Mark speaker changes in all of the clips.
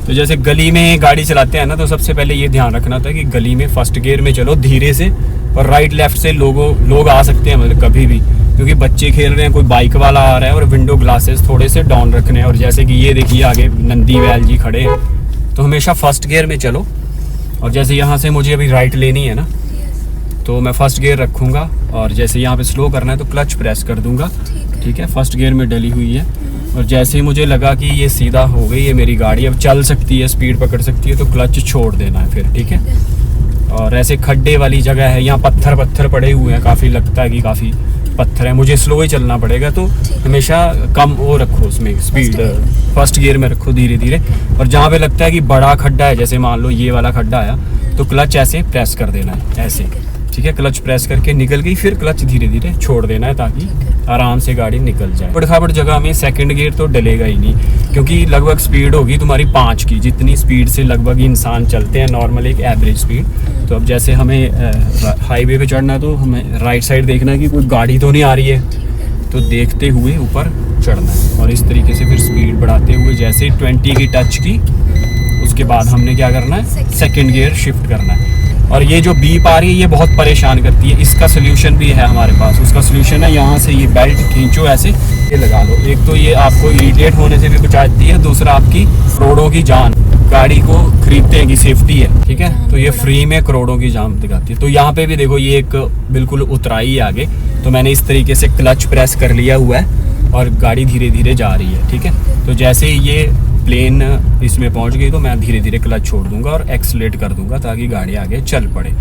Speaker 1: तो जैसे गली में गाड़ी चलाते हैं ना, तो सबसे पहले ये ध्यान रखना था कि गली में फर्स्ट गियर में चलो धीरे से, और राइट लेफ्ट से लोग आ सकते हैं मतलब कभी भी, क्योंकि बच्चे खेल रहे हैं, कोई बाइक वाला आ रहा है, और विंडो ग्लासेस थोड़े से डाउन रखने हैं। और जैसे कि ये देखिए आगे नंदी बैल जी खड़े हैं, तो हमेशा फर्स्ट गियर में चलो। और जैसे यहाँ से मुझे अभी राइट लेनी है ना, तो मैं फर्स्ट गियर रखूँगा, और जैसे यहाँ पे स्लो करना है तो क्लच प्रेस कर दूँगा। ठीक है, फर्स्ट गियर में डली हुई है। और जैसे ही मुझे लगा कि ये सीधा हो गई है मेरी गाड़ी, अब चल सकती है, स्पीड पकड़ सकती है, तो क्लच छोड़ देना है फिर। ठीक है, और ऐसे खड्डे वाली जगह है, यहाँ पत्थर पड़े हुए हैं, काफ़ी लगता है कि काफ़ी पत्थर है, मुझे स्लो ही चलना पड़ेगा, तो हमेशा कम वो रखो उसमें स्पीड, फर्स्ट गियर में रखो धीरे धीरे। और जहाँ पे लगता है कि बड़ा खड्डा है, जैसे मान लो ये वाला खड्डा आया, तो क्लच ऐसे प्रेस कर देना है, ऐसे। ठीक है, क्लच प्रेस करके निकल गई, फिर क्लच धीरे धीरे छोड़ देना है ताकि आराम से गाड़ी निकल जाए। बड़खाबड़ जगह में सेकंड गियर तो डलेगा ही नहीं, क्योंकि लगभग स्पीड होगी तुम्हारी 5 की, जितनी स्पीड से लगभग इंसान चलते हैं नॉर्मल, एक एवरेज स्पीड। तो अब जैसे हमें हाईवे पे चढ़ना है, तो हमें राइट साइड देखना है कि कोई गाड़ी तो नहीं आ रही है, तो देखते हुए ऊपर चढ़ना है। और इस तरीके से फिर स्पीड बढ़ाते हुए जैसे 20 की टच की, उसके बाद हमने क्या करना है, सेकंड गियर शिफ्ट करना है। और ये जो बीप आ रही है, ये बहुत परेशान करती है, इसका सोल्यूशन भी है हमारे पास। उसका सोल्यूशन है, यहाँ से ये बेल्ट खींचो ऐसे, ये लगा लो। एक तो ये आपको इरिटेट होने से भी बचाती है, दूसरा आपकी करोड़ों की जान, गाड़ी को खरीदते हैं कि सेफ्टी है। ठीक है, तो ये फ्री में करोड़ों की जान दिखाती है। तो यहाँ पे भी देखो, ये एक बिल्कुल उतराई है आगे, तो मैंने इस तरीके से क्लच प्रेस कर लिया हुआ है और गाड़ी धीरे धीरे जा रही है। ठीक है, तो जैसे ही ये प्लेन इसमें पहुंच गई, तो मैं धीरे धीरे क्लच छोड़ दूंगा और एक्सलेट कर दूंगा ताकि गाड़ी आगे चल पड़े।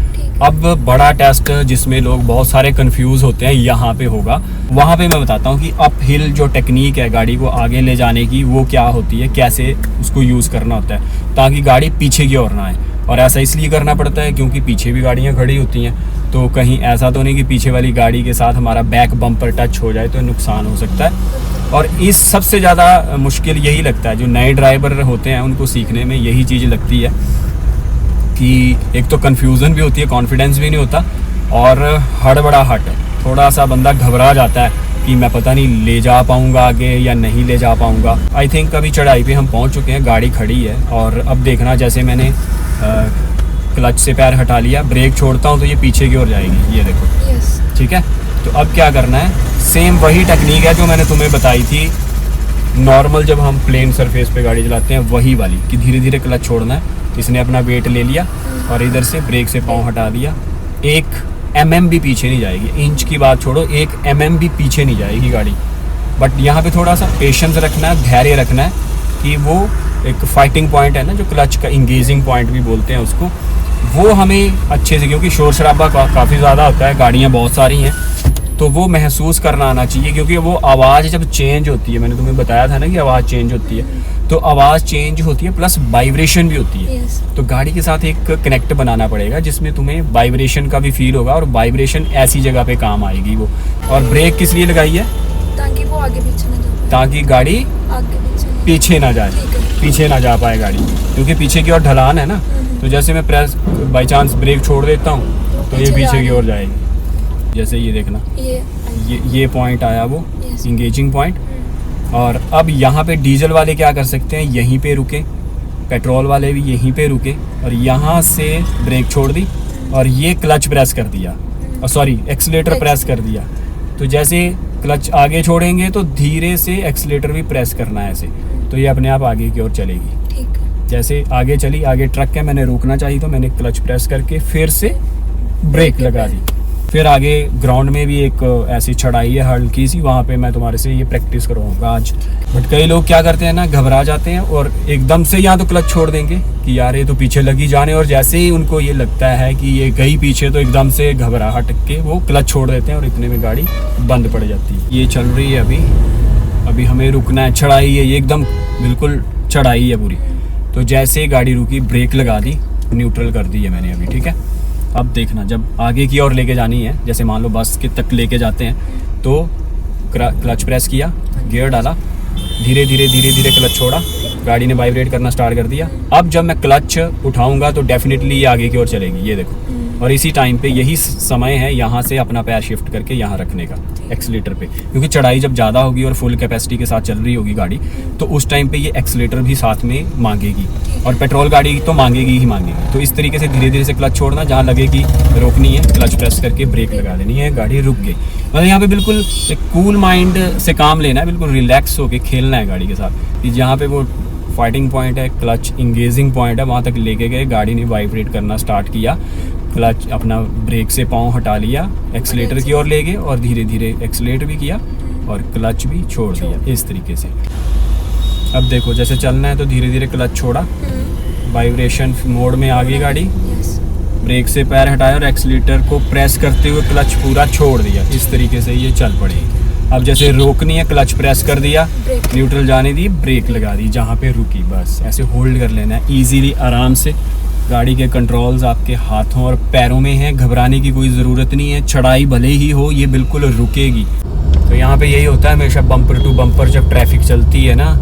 Speaker 1: अब बड़ा टेस्ट जिसमें लोग बहुत सारे कंफ्यूज होते हैं, यहाँ पे होगा। वहाँ पे मैं बताता हूँ कि अप हिल जो टेक्निक है गाड़ी को आगे ले जाने की, वो क्या होती है, कैसे उसको यूज़ करना होता है ताकि गाड़ी पीछे की ओर ना आए। और ऐसा इसलिए करना पड़ता है क्योंकि पीछे भी गाड़ियाँ खड़ी होती हैं, तो कहीं ऐसा तो नहीं कि पीछे वाली गाड़ी के साथ हमारा बैक बम्पर टच हो जाए, तो नुकसान हो सकता है। और इस सबसे ज़्यादा मुश्किल यही लगता है, जो नए ड्राइवर होते हैं उनको सीखने में यही चीज़ लगती है कि एक तो कन्फ्यूज़न भी होती है, कॉन्फिडेंस भी नहीं होता, और हड़बड़ाहट, थोड़ा सा बंदा घबरा जाता है कि मैं पता नहीं ले जा पाऊँगा आगे या नहीं ले जा पाऊँगा। आई थिंक अभी चढ़ाई पे हम पहुँच चुके हैं, गाड़ी खड़ी है। और अब देखना, जैसे मैंने क्लच से पैर हटा लिया, ब्रेक छोड़ता हूँ तो ये पीछे की ओर जाएगी, ये देखो। ठीक है, तो अब क्या करना है, सेम वही टेक्निक है जो मैंने तुम्हें बताई थी नॉर्मल जब हम प्लेन सरफेस पे गाड़ी चलाते हैं, वही वाली, कि धीरे धीरे क्लच छोड़ना है। इसने अपना वेट ले लिया और इधर से ब्रेक से पाँव हटा दिया, 1 mm भी पीछे नहीं जाएगी, इंच की बात छोड़ो, 1 mm भी पीछे नहीं जाएगी गाड़ी। बट यहाँ पे थोड़ा सा पेशेंस रखना है, धैर्य रखना है कि वो एक फाइटिंग पॉइंट है ना, जो क्लच का इंगेजिंग पॉइंट भी बोलते हैं उसको, वो हमें अच्छे से, क्योंकि शोर शराबा काफ़ी ज़्यादा होता है, गाड़ियाँ बहुत सारी हैं, तो वो महसूस करना आना चाहिए। क्योंकि वो आवाज़ जब चेंज होती है, मैंने तुम्हें बताया था ना कि आवाज़ चेंज होती है, तो आवाज़ चेंज होती है प्लस वाइब्रेशन भी होती है। तो गाड़ी के साथ एक कनेक्ट बनाना पड़ेगा जिसमें तुम्हें वाइब्रेशन का भी फील होगा, और वाइब्रेशन ऐसी जगह पे काम आएगी वो। और ब्रेक किस लिए लगाई है,
Speaker 2: ताकि वो आगे पीछे ना जाए,
Speaker 1: ताकि गाड़ी
Speaker 2: आगे
Speaker 1: पीछे ना जाए, पीछे ना जा पाए गाड़ी, क्योंकि पीछे की ओर ढलान है ना। तो जैसे मैं प्रेस बाई चांस ब्रेक छोड़ देता हूँ तो ये पीछे की ओर जाएगी। जैसे ये देखना, ये पॉइंट आया वो इंगेजिंग पॉइंट। और अब यहाँ पे डीजल वाले क्या कर सकते हैं, यहीं पे रुके, पेट्रोल वाले भी यहीं पे रुके, और यहाँ से ब्रेक छोड़ दी और ये क्लच प्रेस कर दिया, और सॉरी एक्सीलेटर प्रेस कर दिया। तो जैसे क्लच आगे छोड़ेंगे तो धीरे से एक्सीलेटर भी प्रेस करना है ऐसे, तो ये अपने आप आगे की ओर चलेगी।
Speaker 2: ठीक है,
Speaker 1: जैसे आगे चली, आगे ट्रक है, मैंने रोकना चाहिए तो मैंने क्लच प्रेस करके फिर से ब्रेक लगा दी। फिर आगे ग्राउंड में भी एक ऐसी चढ़ाई है हल्की सी, वहाँ पे मैं तुम्हारे से ये प्रैक्टिस करवाऊंगा आज। बट कई लोग क्या करते हैं ना, घबरा जाते हैं और एकदम से यहाँ तो क्लच छोड़ देंगे कि यार ये तो पीछे लगी जाने, और जैसे ही उनको ये लगता है कि ये गई पीछे, तो एकदम से घबराहट के वो क्लच छोड़ देते हैं और इतने में गाड़ी बंद पड़ जाती है। ये चल रही है अभी हमें रुकना है, चढ़ाई है ये, एकदम बिल्कुल चढ़ाई है पूरी। तो जैसे गाड़ी रुकी, ब्रेक लगा दी, न्यूट्रल कर दी है मैंने अभी। ठीक है, अब देखना, जब आगे की ओर लेके जानी है, जैसे मान लो बस के तक लेके जाते हैं, तो क्लच प्रेस किया, गियर डाला, धीरे धीरे धीरे धीरे क्लच छोड़ा, गाड़ी ने वाइब्रेट करना स्टार्ट कर दिया। अब जब मैं क्लच उठाऊंगा तो डेफिनेटली ये आगे की ओर चलेगी, ये देखो। और इसी टाइम पे यही समय है यहाँ से अपना पैर शिफ्ट करके यहाँ रखने का एक्सीलेटर पे, क्योंकि चढ़ाई जब ज़्यादा होगी और फुल कैपेसिटी के साथ चल रही होगी गाड़ी तो उस टाइम पे ये एक्सीलेटर भी साथ में मांगेगी, और पेट्रोल गाड़ी तो मांगेगी ही मांगेगी। तो इस तरीके से धीरे धीरे से क्लच छोड़ना, जहाँ लगे कि रोकनी है क्लच प्रेस करके ब्रेक लगा देनी है, गाड़ी रुक गई। मतलब यहाँ पे बिल्कुल एक कूल माइंड से काम लेना है, बिल्कुल रिलैक्स होके खेलना है गाड़ी के साथ। जहाँ पे वो फाइटिंग पॉइंट है, क्लच इंगेजिंग पॉइंट है, वहाँ तक लेके गए, गाड़ी ने वाइब्रेट करना स्टार्ट किया, क्लच अपना ब्रेक से पाँव हटा लिया, एक्सीलेटर की ओर ले गए और धीरे धीरे एक्सीलेट भी किया और क्लच भी छोड़ दिया इस तरीके से। अब देखो जैसे चलना है तो धीरे धीरे क्लच छोड़ा, वाइब्रेशन मोड में आ गई गाड़ी, ब्रेक से पैर हटाया और एक्सीलेटर को प्रेस करते हुए क्लच पूरा छोड़ दिया। इस तरीके से ये चल पड़ेगी। अब जैसे रोकनी है, क्लच प्रेस कर दिया, न्यूट्रल जाने दी, ब्रेक लगा दी, जहाँ पे रुकी बस ऐसे होल्ड कर लेना है इजीली, आराम से। गाड़ी के कंट्रोल्स आपके हाथों और पैरों में हैं, घबराने की कोई ज़रूरत नहीं है। चढ़ाई भले ही हो, ये बिल्कुल रुकेगी। तो यहाँ पे यही होता है हमेशा, बम्पर टू बम्पर जब ट्रैफिक चलती है ना,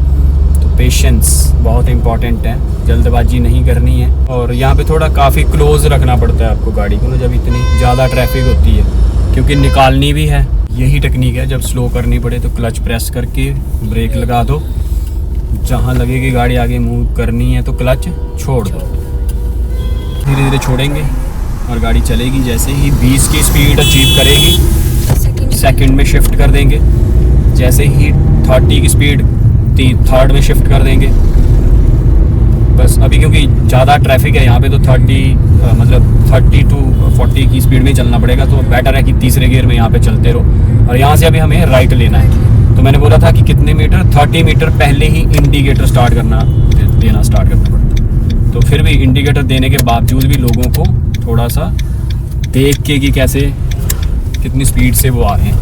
Speaker 1: तो पेशेंस बहुत इंपॉर्टेंट है, जल्दबाजी नहीं करनी है। और यहाँ पे थोड़ा काफ़ी क्लोज रखना पड़ता है आपको गाड़ी को ना, जब इतनी ज़्यादा ट्रैफिक होती है, क्योंकि निकालनी भी है। यही टेक्निक है, जब स्लो करनी पड़े तो क्लच प्रेस करके ब्रेक लगा दो, जहाँ लगे कि गाड़ी आगे मूव करनी है तो क्लच छोड़ दो। धीरे धीरे छोड़ेंगे और गाड़ी चलेगी। जैसे ही 20 की स्पीड अचीव करेगी, सेकंड में शिफ्ट कर देंगे। जैसे ही 30 की स्पीड थर्ड में शिफ्ट कर देंगे। बस अभी क्योंकि ज़्यादा ट्रैफिक है यहाँ पे तो 30 टू 40 की स्पीड में चलना पड़ेगा, तो बेटर है कि तीसरे गियर में यहाँ पे चलते रहो। और यहाँ से अभी हमें राइट लेना है। तो मैंने बोला था कि कितने मीटर, 30 मीटर पहले ही इंडिकेटर देना स्टार्ट करना पड़ता। तो फिर भी इंडिकेटर देने के बावजूद भी लोगों को थोड़ा सा देख के कि कैसे कितनी स्पीड से वो आ रहे हैं।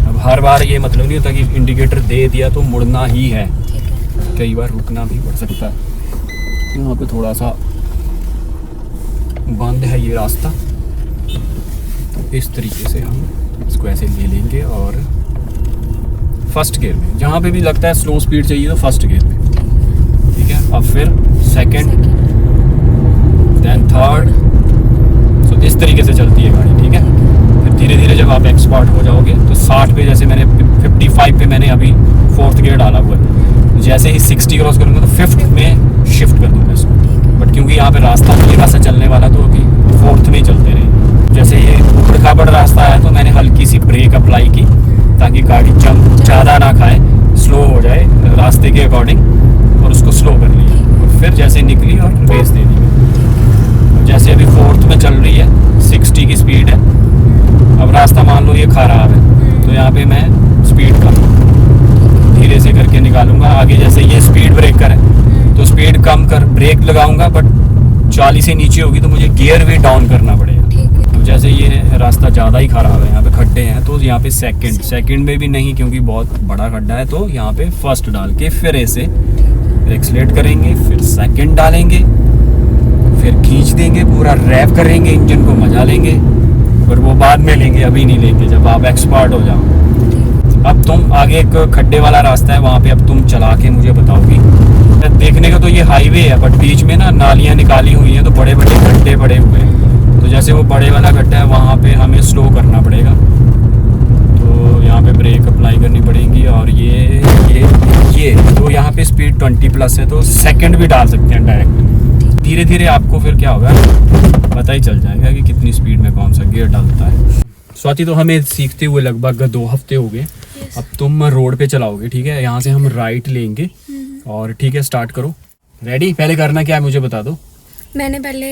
Speaker 1: अब हर बार ये मतलब नहीं होता कि इंडिकेटर दे दिया तो मुड़ना ही है, कई बार रुकना भी पड़ सकता है। यहाँ पे थोड़ा सा बंद है ये रास्ता, तो इस तरीके से हम इसको ऐसे ले लेंगे और फर्स्ट गियर में, जहाँ पे भी लगता है स्लो स्पीड चाहिए तो फर्स्ट गियर में, ठीक है। अब फिर सेकंड, देन थर्ड, तो इस तरीके से चलती है गाड़ी, ठीक है। फिर धीरे धीरे जब आप एक्सपर्ट हो जाओगे तो 60 पे, जैसे मैंने 55 पे मैंने अभी फोर्थ गियर डाला हुआ है, जैसे ही 60 क्रॉस करूँगा तो फिफ्थ में शिफ्ट कर दूँगा इसको। बट क्योंकि यहाँ पे रास्ता हल्का सा चलने वाला तो अभी फोर्थ में ही चलते रहे। जैसे ये उबड़ खाबड़ रास्ता है तो मैंने हल्की सी ब्रेक अप्लाई की ताकि गाड़ी जंप ज़्यादा ना खाए, स्लो हो जाए रास्ते के अकॉर्डिंग, और उसको स्लो कर लिया। और फिर जैसे निकली और रेस दे दी। जैसे अभी फोर्थ में चल रही है, 60 की स्पीड है। अब रास्ता मान लो ये खराब है तो यहाँ पे मैं स्पीड कम धीरे से करके निकालूंगा आगे। जैसे ये स्पीड ब्रेकर है तो स्पीड कम कर ब्रेक लगाऊंगा, बट 40 से नीचे होगी तो मुझे गियर भी डाउन करना पड़ेगा। तो जैसे ये रास्ता ज़्यादा ही ख़राब है, यहाँ पे खड्डे हैं, तो यहाँ पे सेकंड में भी नहीं क्योंकि बहुत बड़ा खड्डा है, तो यहाँ पे फर्स्ट डाल के फिर ऐसे एक्सीलेट करेंगे, फिर सेकंड डालेंगे, फिर खींच देंगे, पूरा रैप करेंगे, इंजन को मजा लेंगे। पर वो बाद में लेंगे, अभी नहीं लेंगे, जब आप एक्सपर्ट हो जाओ। अब तुम आगे एक खड्डे वाला रास्ता है, वहाँ पे अब तुम चला के मुझे बताओगी। देखने का तो ये हाईवे है, बट बीच में ना नालियाँ निकाली हुई हैं, तो बड़े बड़े गड्ढे पड़े हुए हैं। तो जैसे वो बड़े वाला गड्ढा है वहाँ पे हमें स्लो करना पड़ेगा, तो यहाँ पे ब्रेक अप्लाई करनी पड़ेगी। और ये तो यहाँ पे स्पीड 20+ है, तो सेकंड भी डाल सकते हैं डायरेक्ट। धीरे धीरे आपको फिर क्या होगा पता ही चल जाएगा कि कितनी स्पीड में कौन सा गियर डालता है। स्वाति, तो हमें सीखते हुए लगभग 2 हफ्ते हो गए। अब तुम रोड पे चलाओगे, ठीक है। यहाँ से हम राइट लेंगे और ठीक है, स्टार्ट करो। रेडी? पहले करना क्या है मुझे बता दो।
Speaker 2: मैंने पहले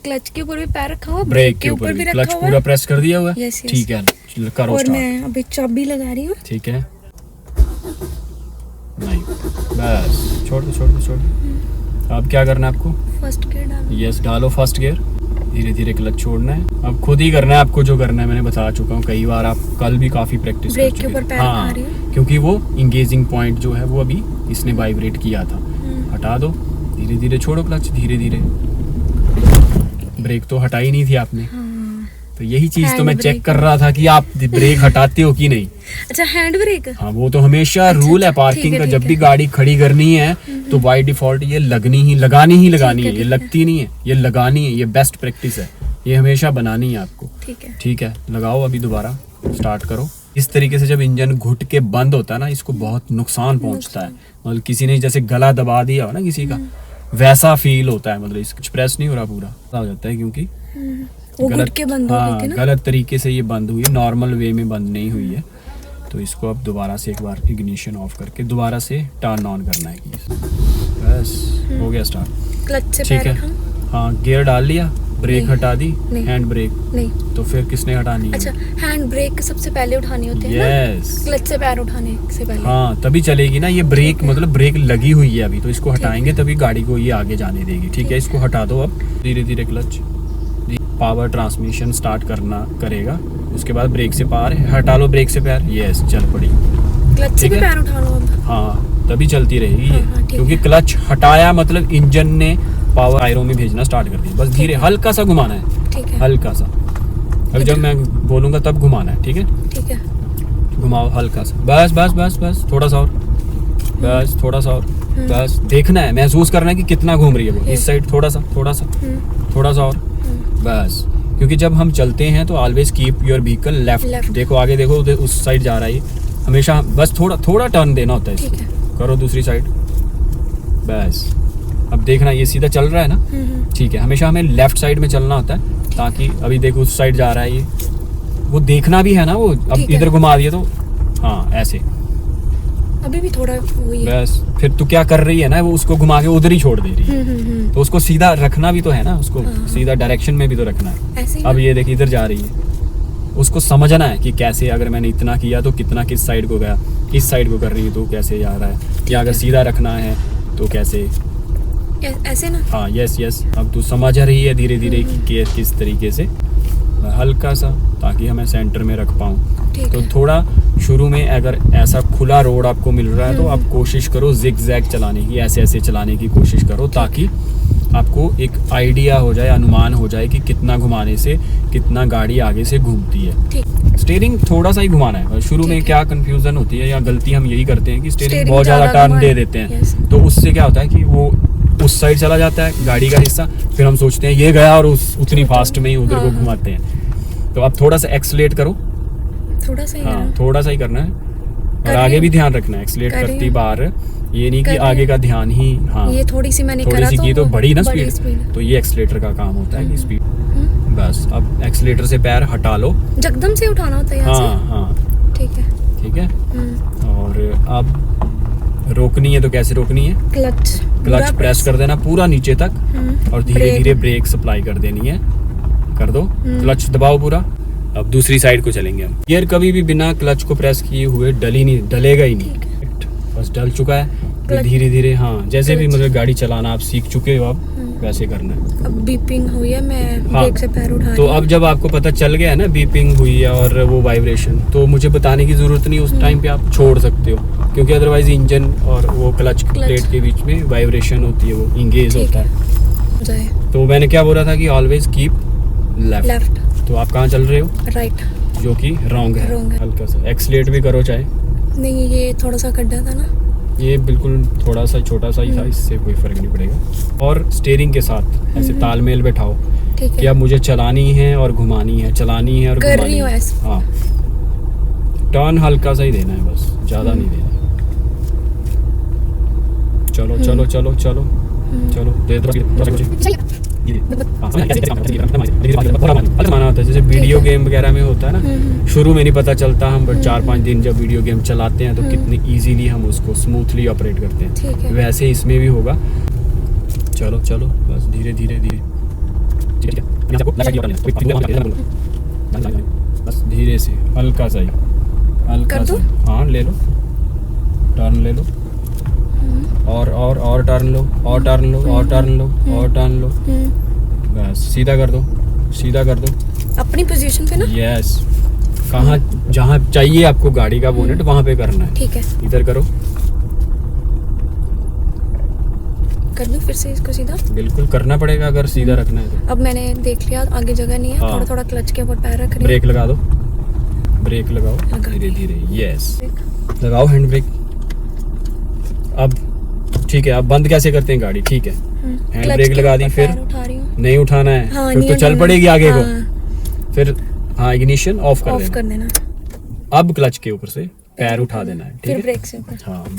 Speaker 2: क्लच के ऊपर भी पैर रखा हुआ,
Speaker 1: ब्रेक के ऊपर भी क्लच पूरा प्रेस कर दिया हुआ है, ठीक है। करो
Speaker 2: और
Speaker 1: स्टार्ट।
Speaker 2: मैं अभी चाबी लगा रही हूँ,
Speaker 1: ठीक है। नहीं, बस छोड़ दो। अब क्या करना है आपको?
Speaker 2: फर्स्ट गियर डालो।
Speaker 1: यस, डालो फर्स्ट गियर। धीरे धीरे क्लच छोड़ना है। अब खुद ही करना है आपको, जो करना है मैंने बता चुका हूँ कई बार। आप कल भी काफ़ी प्रैक्टिस कर
Speaker 2: ब्रेक
Speaker 1: चुके
Speaker 2: के ऊपर
Speaker 1: हैं।
Speaker 2: पैर रखा रही हूँ,
Speaker 1: क्योंकि वो इंगेजिंग पॉइंट जो है वो अभी इसने वाइब्रेट किया था। हटा दो, धीरे धीरे छोड़ो क्लच, धीरे धीरे। ब्रेक तो हटा ही नहीं थी आपने। तो यही चीज तो मैं चेक कर रहा था कि आप ब्रेक हटाते हो कि नहीं।
Speaker 2: अच्छा, हैंड ब्रेक?
Speaker 1: हाँ, वो तो हमेशा रूल है पार्किंग का। जब भी गाड़ी खड़ी करनी है तो बाय डिफॉल्ट ये लगानी ही है। ये लगती नहीं है, ये लगानी है। ये बेस्ट प्रैक्टिस है, ये हमेशा बनानी है आपको।
Speaker 2: ठीक है।
Speaker 1: ठीक है, लगाओ अभी दोबारा स्टार्ट करो। इस तरीके से जब इंजन घुट के बंद होता है ना, इसको बहुत नुकसान पहुंचता है। मतलब किसी ने जैसे गला दबा दिया हो ना किसी का, वैसा फील होता है। मतलब इसको प्रेस नहीं हो रहा पूरा हो जाता है, क्योंकि
Speaker 2: वो घुट के बंद हो गई थी ना।
Speaker 1: गलत तरीके से ये बंद हुई है, नॉर्मल वे में बंद नहीं हुई है। तो इसको अब दोबारा से एक बार इग्निशन ऑफ करके दोबारा से टर्न ऑन करना है। बस हो गया स्टार्ट।
Speaker 2: क्लच से
Speaker 1: ठीक
Speaker 2: पैर
Speaker 1: है,
Speaker 2: उठाऊं?
Speaker 1: हाँ गियर डाल लिया, ब्रेक
Speaker 2: नहीं।
Speaker 1: हटा दी,
Speaker 2: नहीं।
Speaker 1: Hand brake.
Speaker 2: नहीं।
Speaker 1: तो फिर किसने हटानी है?
Speaker 2: अच्छा, हैंड ब्रेक सबसे पहले उठाने होते हैं ना,
Speaker 1: यस।
Speaker 2: क्लच से पैर उठाने से पहले।
Speaker 1: हाँ तभी चलेगी ना। ये ब्रेक मतलब ब्रेक लगी हुई है अभी, तो इसको हटाएंगे तभी गाड़ी को ये आगे जाने देगी। ठीक है, इसको हटा दो अब। धीरे धीरे क्लच, पावर ट्रांसमिशन स्टार्ट करना करेगा। उसके बाद ब्रेक से पार हटा लो, ब्रेक से पैर। यस, चल पड़ी।
Speaker 2: क्लच से
Speaker 1: ठीक
Speaker 2: भी
Speaker 1: है।
Speaker 2: पैर उठा लो अब।
Speaker 1: हाँ तभी चलती रहेगी ये।
Speaker 2: हाँ, ठीक
Speaker 1: क्योंकि
Speaker 2: है।
Speaker 1: क्लच हटाया मतलब इंजन ने पावर टायरों में भेजना स्टार्ट कर दिया। बस धीरे हल्का सा घुमाना है,
Speaker 2: ठीक है।
Speaker 1: हल्का सा। अब जब मैं बोलूंगा तब घुमाना है। ठीक है,
Speaker 2: ठीक है।
Speaker 1: घुमाओ हल्का सा। बस बस बस बस, थोड़ा सा और, बस थोड़ा सा और। बस देखना है, महसूस करना है कि कितना घूम रही है वो। इस साइड थोड़ा सा, थोड़ा सा, थोड़ा सा और। बस, क्योंकि जब हम चलते हैं तो always keep your vehicle left. देखो आगे, देखो उधर उस साइड जा रहा है ये। हमेशा बस थोड़ा थोड़ा टर्न देना होता है इसको।
Speaker 2: ठीक है।
Speaker 1: करो दूसरी साइड। बस अब देखना ये सीधा चल रहा है ना। ठीक है, हमेशा हमें लेफ्ट साइड में चलना होता है, ताकि अभी देखो उस साइड जा रहा है ये, वो देखना भी है ना। वो अब
Speaker 2: ठीक है।
Speaker 1: इधर घुमा दिया तो हाँ ऐसे।
Speaker 2: अभी भी थोड़ा वही है।
Speaker 1: बस फिर तू क्या कर रही है ना, वो उसको घुमा के उधर ही छोड़ दे रही है। तो उसको सीधा रखना भी तो है ना, उसको सीधा डायरेक्शन में भी तो रखना है।
Speaker 2: ऐसे ही
Speaker 1: अब
Speaker 2: ना?
Speaker 1: ये देख इधर जा रही है, उसको समझना है कि कैसे, अगर मैंने इतना किया तो कितना किस साइड को गया, इस साइड को कर रही है तो कैसे जा रहा है, या अगर सीधा रखना है तो कैसे।
Speaker 2: ऐसे ना?
Speaker 1: हाँ यस यस। अब तू समझ रही है धीरे धीरे कि किस तरीके से, हल्का सा, ताकि मैं सेंटर में रख पाऊँ।
Speaker 2: ठीक
Speaker 1: तो
Speaker 2: है।
Speaker 1: थोड़ा शुरू में अगर ऐसा खुला रोड आपको मिल रहा है तो आप कोशिश करो जिग जैग चलाने की, ऐसे ऐसे चलाने की कोशिश करो, ताकि आपको एक आइडिया हो जाए, अनुमान हो जाए कि कितना घुमाने से कितना गाड़ी आगे से घूमती है।
Speaker 2: ठीक।
Speaker 1: स्टीयरिंग थोड़ा सा ही घुमाना है। शुरू में
Speaker 2: ठीक है।
Speaker 1: क्या कंफ्यूजन होती है या गलती हम यही करते हैं कि स्टीयरिंग
Speaker 2: स्टीयरिंग
Speaker 1: बहुत ज़्यादा
Speaker 2: ज़्यादा
Speaker 1: टर्न दे
Speaker 2: घुमाए।
Speaker 1: देते हैं।
Speaker 2: यस।
Speaker 1: तो उससे क्या होता है कि वो उस साइड चला जाता है गाड़ी का हिस्सा, फिर हम सोचते हैं ये गया और उतनी फास्ट में ही उधर को घुमाते हैं। तो अब थोड़ा सा एक्सलेट करो।
Speaker 2: थोड़ा सा ही
Speaker 1: हाँ
Speaker 2: करना।
Speaker 1: थोड़ा सा ही करना है, और
Speaker 2: कर
Speaker 1: आगे
Speaker 2: रही
Speaker 1: भी
Speaker 2: हूँ।
Speaker 1: ध्यान रखना है एक्सलेट
Speaker 2: कर रही
Speaker 1: करती
Speaker 2: हूँ।
Speaker 1: बार। ये नहीं
Speaker 2: कर
Speaker 1: कि
Speaker 2: रही
Speaker 1: आगे
Speaker 2: हूँ।
Speaker 1: का ध्यान ही, हाँ
Speaker 2: ये थोड़ी सी मैंने
Speaker 1: थोड़ी
Speaker 2: करा
Speaker 1: सी की तो बड़ी ना
Speaker 2: बड़ी
Speaker 1: स्पीड, तो ये एक्सलेटर का काम होता है कि स्पीड।
Speaker 2: हम्म।
Speaker 1: बस अब एक्सलेटर से पैर हटा लो।
Speaker 2: जकदम से उठाना होता है यहाँ
Speaker 1: हाँ
Speaker 2: से?
Speaker 1: हाँ
Speaker 2: ठीक है।
Speaker 1: ठीक है।
Speaker 2: हम्म।
Speaker 1: और अब रोकनी है तो कैसे रोकनी है?
Speaker 2: क्लच
Speaker 1: क्लच प्रेस कर देना पूरा नीचे तक, और धीरे
Speaker 2: ब्रेक।
Speaker 1: धीरे ब्रेक सप्लाई कर देनी है। कर दो, क्लच दबाओ पूरा। अब दूसरी साइड को चलेंगे हम। गियर कभी भी बिना क्लच को प्रेस किए हुए डलेगा ही नहीं। बस डल चुका है,
Speaker 2: क्लच-
Speaker 1: धीरे धीरे हाँ जैसे भी
Speaker 2: क्लच-
Speaker 1: मतलब गाड़ी चलाना आप सीख चुके हो, अब वैसे करना है।
Speaker 2: अब बीपिंग हुई है, मैं
Speaker 1: हाँ,
Speaker 2: ब्रेक से पैर उठा
Speaker 1: तो
Speaker 2: रही हूँ।
Speaker 1: अब जब आपको पता चल गया है ना बीपिंग हुई है और वो वाइब्रेशन, तो मुझे बताने की ज़रूरत नहीं, उस टाइम पे आप छोड़ सकते हो, क्योंकि अदरवाइज इंजन और वो क्लच प्लेट के बीच में वाइब्रेशन होती है, वो इंगेज
Speaker 2: ठीक
Speaker 1: होता
Speaker 2: है।
Speaker 1: है।
Speaker 2: जाए
Speaker 1: तो मैंने क्या बोला था कि ऑलवेज कीप लेफ्ट।
Speaker 2: लेफ्ट।
Speaker 1: तो आप कहाँ चल रहे हो?
Speaker 2: राइट।
Speaker 1: जो कि रॉन्ग है।
Speaker 2: Wrong है।
Speaker 1: हल्का सा एक्सलेट भी करो चाहे।
Speaker 2: नहीं, ये थोड़ा सा गड्ढा था ना।
Speaker 1: ये बिल्कुल थोड़ा सा छोटा सा ही था, इससे कोई फर्क नहीं पड़ेगा। और स्टीयरिंग के साथ ऐसे तालमेल बैठाओ
Speaker 2: ठीक
Speaker 1: कि
Speaker 2: है।
Speaker 1: अब मुझे चलानी है और घुमानी है, चलानी है और
Speaker 2: कर
Speaker 1: घुमानी
Speaker 2: रही हूँ
Speaker 1: है।
Speaker 2: ऐसे।
Speaker 1: हाँ, टर्न हल्का सा ही देना है, बस ज़्यादा नहीं देना। चलो चलो चलो चलो चलो दे दो। माना होता है जैसे वीडियो गेम वगैरह में होता है ना, शुरू में नहीं पता चलता, हम बट 4-5 दिन जब वीडियो गेम चलाते हैं तो कितनी इजीली हम उसको स्मूथली ऑपरेट करते
Speaker 2: ठीक
Speaker 1: हैं,
Speaker 2: है।
Speaker 1: वैसे इसमें भी होगा। चलो चलो बस धीरे धीरे धीरे, बस धीरे से हल्का सा ही, हल्का
Speaker 2: कर
Speaker 1: सा।
Speaker 2: दूं?
Speaker 1: हाँ ले लो, टर्न ले लो, और टर्न लो, और टर्न लो, और टर्न लो, और टर्न लो। बस सीधा कर दो, सीधा कर दो।
Speaker 2: अपनी पोजीशन पे ना।
Speaker 1: यस, कहाँ जहाँ चाहिए आपको गाड़ी का बोनेट वहाँ पे करना है।
Speaker 2: ठीक है।
Speaker 1: इधर करो,
Speaker 2: कर दूं फिर से इसको सीधा?
Speaker 1: बिल्कुल करना पड़ेगा अगर सीधा रखना है तो।
Speaker 2: अब मैंने देख लिया आगे जगह नहीं है,
Speaker 1: हाँ।
Speaker 2: थोड़ा थोड़ा क्लच के ऊपर पैर रख रही
Speaker 1: ब्रेक लगा दो, ब्रेक लगाओ
Speaker 2: लगा
Speaker 1: धीरे
Speaker 2: दी।
Speaker 1: धीरे। यस,
Speaker 2: हूँ।
Speaker 1: लगाओ हैंड ब्रेक। अब ठीक है, अब बंद कैसे करते हैं गाड़ी? ठीक है, हैंड ब्रेक लगा दी, फिर
Speaker 2: उठा रही हूँ।
Speaker 1: नहीं उठाना है
Speaker 2: हाँ,
Speaker 1: फिर
Speaker 2: नहीं
Speaker 1: तो चल
Speaker 2: उठाना।
Speaker 1: पड़ेगी आगे
Speaker 2: हाँ,
Speaker 1: को फिर। हाँ इग्निशन ऑफ कर
Speaker 2: ऑफ
Speaker 1: देना।
Speaker 2: कर देना,
Speaker 1: अब क्लच के ऊपर से पैर उठा देना है, ठीक
Speaker 2: फिर
Speaker 1: है।
Speaker 2: ब्रेक से ऊपर।
Speaker 1: हाँ ब्रेक